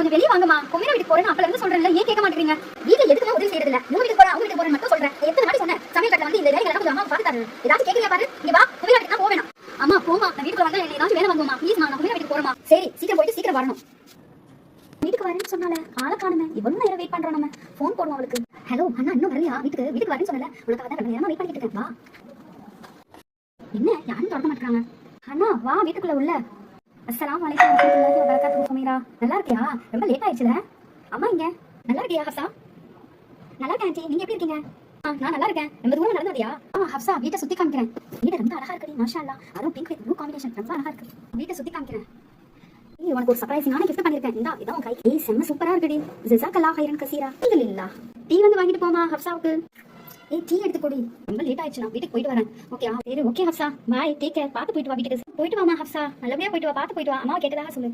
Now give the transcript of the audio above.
கொஞ்சம் வெளியே வாங்கம்மா. குமரா வீட்டுக்கு போறேன்னு அப்பல இருந்து சொல்றேன்ல, ஏன் கேட்க மாட்டீங்க? வீட்டுல எதுக்குமே உதவி செய்யறது இல்ல. உங்க வீட்டுக்கு போறேன், அவங்க வீட்டுக்கு போறேன்னு மட்டும் சொல்றேன். எத்தனை வாட்டி சொன்னேன், சமையல் கட்டல வந்து இந்த வேலைகளை கொஞ்சம் அம்மா பாத்து தரேன். ஏதாச்சும் கேக்குறியா பாரு, இங்க வா, குமரா வீட்டுக்கு தான் போவேணும். அம்மா போமா, நான் வீட்டுக்கு வந்தா என்ன ஏதாச்சும் வேலை வாங்குமா ப்ளீஸ். நான் குமரா வீட்டுக்கு போறேமா. சரி சீக்கிரம் போயிட்டு சீக்கிரம் வரணும். வீட்டுக்கு வரேன்னு சொன்னால ஆளை காணுமே, இவ்வளவு நேரம் வெயிட் பண்றோம். நம்ம போன் போடுவோம் அவளுக்கு. ஹலோ அண்ணா, இன்னும் வரலையா? வீட்டுக்கு வரேன்னு சொன்னல, உனக்கு அதான் நேரமா வெயிட் பண்ணிட்டு இருக்கேன். வா. என்ன யாரும் தொடக்க மாட்டாங்க? அண்ணா வா வீட்டுக்குள்ள உள்ள. அஸ்ஸலாமு அலைக்கும் வரஹ்மத்துல்லாஹி வ பரகாத்துஹு. குமீரா நல்லா இருக்கியா? ரொம்ப லேட் ஆயிடுச்சுல. அம்மா இங்க நல்லா இருக்கியா? ஹப்சா நல்லா இருக்கேன் ஆண்டி, நீங்க எப்படி இருக்கீங்க? நான் நல்லா இருக்கேன். ரொம்ப தூரம் நடந்து வந்தியா? ஹப்சா வீட்டை சுத்தி காமிக்கிறேன். வீடு ரொம்ப அழகா இருக்குடி, மாஷா அல்லாஹ். அதுவும் பிங்க் வித் ப்ளூ காம்பினேஷன் ரொம்ப அழகா இருக்கு. வீட்டை சுத்தி காமிக்கிறேன். உனக்கு ஒரு சர்ப்ரைஸிங்கான கிஃப்ட் பண்ணிருக்கேன். இந்தா இதான் உன் கை. செம்ம சூப்பரா இருக்குடி. ஜஸாக்கல்லாஹ் ஹைரன் கஸீரா. இல்ல டீ வந்து வாங்கிட்டு போமா ஹப்சாவுக்கு. டீ எடுத்து கொடி. ரொம்ப லேட் ஆயிடுச்சு, நான் வீட்டுக்கு போயிட்டு வரேன். ஓகே சரி ஓகே ஹப்சா பாய், டேக் கேர். பார்த்து போயிட்டு வா. வீட்டுக்கு போயிட்டு வாமா ஹப்சா, நல்லபடியா போயிட்டு வா. பார்த்து போயிட்டு வா. அம்மா கேட்டதாக சொல்லு.